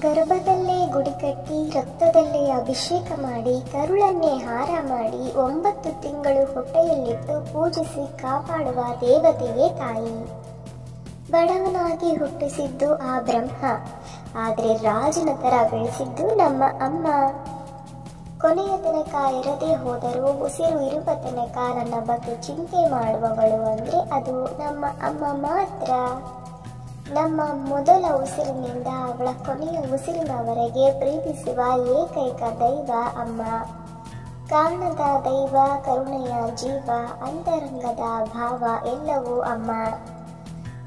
ಗರ್ಭದಲ್ಲೇ ಗುಡಿ ಕಟ್ಟಿ ರಕ್ತದಲ್ಲೇ ಅಭಿಷೇಕ ಮಾಡಿ ಕರುಳನ್ನೇ ಹಾರ ಮಾಡಿ 9 ತಿಂಗಳು ಹೊಟ್ಟೆಯಲ್ಲಿಟ್ಟು ಪೂಜಿಸಿ ಕಾಪಾಡುವ ದೇವತೆಯೇ ತಾಯಿ. ಬಡವನಾಗಿ ಹುಟ್ಟಿಸಿದ್ದು ಆ ಬ್ರಹ್ಮ, ಆದರೆ ರಾಜನ ತರ ಬೆಳೆಸಿದ್ದು ನಮ್ಮ ಅಮ್ಮ. ಕೊನೆಯ ತನಕ ಇರದೇ ಹೋದರೂ ಉಸಿರು ಇರುವ ತನಕ ನನ್ನ ಬಗ್ಗೆ ಚಿಂತೆ ಮಾಡುವವಳು ಅಂದ್ರೆ ಅದು ನಮ್ಮ ಅಮ್ಮ ಮಾತ್ರ. ನಮ್ಮ ಮೊದಲ ಉಸಿರಿನಿಂದ ಅವಳ ಕೊನೆಯ ಉಸಿರಿನವರೆಗೆ ಪ್ರೀತಿಸುವ ಏಕೈಕ ದೈವ ಅಮ್ಮ. ಕಾರಣದ ದೈವ, ಕರುಣೆಯ ಜೀವ, ಅಂತರಂಗದ ಭಾವ ಎಲ್ಲವೂ ಅಮ್ಮ.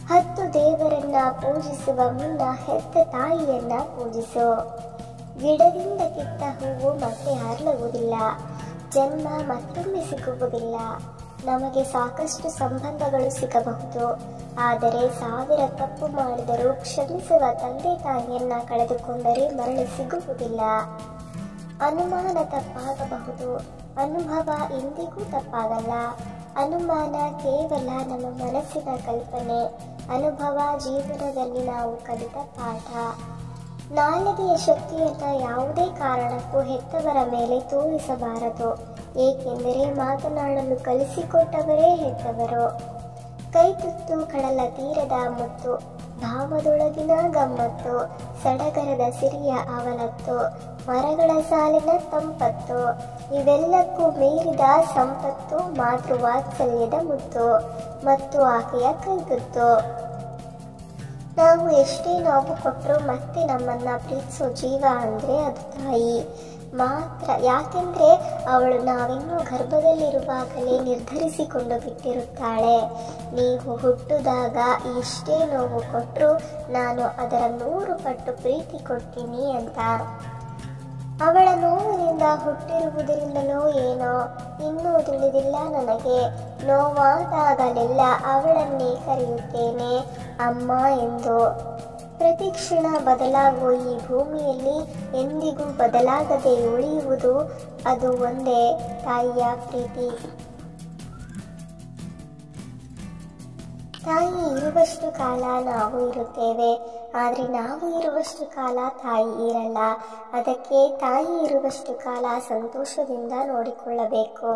10 ದೇವರನ್ನ ಪೂಜಿಸುವ ಮುನ್ನ ಹೆತ್ತ ತಾಯಿಯನ್ನ ಪೂಜಿಸು. ಗಿಡದಿಂದ ಕಿತ್ತ ಹೂವು ಮತ್ತೆ ಅರಳುವುದಿಲ್ಲ, ಜನ್ಮ ಮತ್ತೊಮ್ಮೆ ಸಿಗುವುದಿಲ್ಲ. ನಮಗೆ ಸಾಕಷ್ಟು ಸಂಬಂಧಗಳು ಸಿಗಬಹುದು, ಆದರೆ 1000 ತಪ್ಪು ಮಾಡಿದರೂ ಕ್ಷಮಿಸುವ ತಂದೆ ತಾಯಿಯನ್ನ ಕಳೆದುಕೊಂಡರೆ ಮರಳಿ ಸಿಗುವುದಿಲ್ಲ. ಅನುಮಾನ ತಪ್ಪಾಗಬಹುದು, ಅನುಭವ ಎಂದಿಗೂ ತಪ್ಪಾಗಲ್ಲ. ಅನುಮಾನ ಕೇವಲ ನಮ್ಮ ಮನಸ್ಸಿನ ಕಲ್ಪನೆ, ಅನುಭವ ಜೀವನದಲ್ಲಿ ನಾವು ಕಲಿತ ಪಾಠ. ನಾಲಿಗೆಯ ಶಕ್ತಿಯನ್ನ ಯಾವುದೇ ಕಾರಣಕ್ಕೂ ಹೆತ್ತವರ ಮೇಲೆ ತೋರಿಸಬಾರದು, ಏಕೆಂದರೆ ಮಾತನಾಡಲು ಕಲಿಸಿಕೊಟ್ಟವರೇ ಹೆತ್ತವರು. ಕೈತುತ್ತು ಕಡಲ ತೀರದ ಮುತ್ತು, ಭಾವದೊಳಗಿನ ಗಮ್ಮತ್ತು, ಸಡಗರದ ಸಿರಿಯ ಅವಲತ್ತು, ಮರಗಳ ಸಾಲಿನ ತಂಪತ್ತು, ಇವೆಲ್ಲಕ್ಕೂ ಮೀರಿದ ಸಂಪತ್ತು ಮಾತೃವಾತ್ಸಲ್ಯದ ಮುತ್ತು ಮತ್ತು ಆಕೆಯ ಕೈತುತ್ತು. ನಾವು ಎಷ್ಟೇ ನೋವು ಕೊಟ್ಟರೂ ಮತ್ತೆ ನಮ್ಮನ್ನ ಪ್ರೀತಿಸೋ ಜೀವ ಅಂದ್ರೆ ಅದು ತಾಯಿ ಮಾತ್ರ. ಯಾಕೆಂದ್ರೆ ಅವಳು ನಾವಿನ್ನೂ ಗರ್ಭದಲ್ಲಿರುವಾಗಲೇ ನಿರ್ಧರಿಸಿಕೊಂಡು ಬಿಟ್ಟಿರುತ್ತಾಳೆ, ನೀವು ಹುಟ್ಟಿದಾಗ ಎಷ್ಟೇ ನೋವು ಕೊಟ್ಟರು ನಾನು ಅದರ 100 ಪಟ್ಟು ಪ್ರೀತಿ ಕೊಡ್ತೀನಿ ಅಂತ. ಅವಳ ನೋವಿನಿಂದ ಹುಟ್ಟಿರುವುದರಿಂದಲೋ ಏನೋ ಇನ್ನೂ ತಿಳಿದಿಲ್ಲ ನನಗೆ, ನೋವಾದಾಗಲೆಲ್ಲ ಅವಳನ್ನೇ ಕರೆಯುತ್ತೇನೆ ಅಮ್ಮ ಎಂದು. ಪ್ರತಿಕ್ಷಣ ಬದಲಾಗುವ ಈ ಭೂಮಿಯಲ್ಲಿ ಎಂದಿಗೂ ಬದಲಾಗದೆ ಉಳಿಯುವುದು ಅದು ಒಂದೇ, ತಾಯಿಯ ಪ್ರೀತಿ. ತಾಯಿ ಇರುವಷ್ಟು ಕಾಲ ನಾವು ಇರುತ್ತೇವೆ, ಆದರೆ ನಾವು ಇರುವಷ್ಟು ಕಾಲ ತಾಯಿ ಇರಲ್ಲ. ಅದಕ್ಕೆ ತಾಯಿ ಇರುವಷ್ಟು ಕಾಲ ಸಂತೋಷದಿಂದ ನೋಡಿಕೊಳ್ಳಬೇಕು.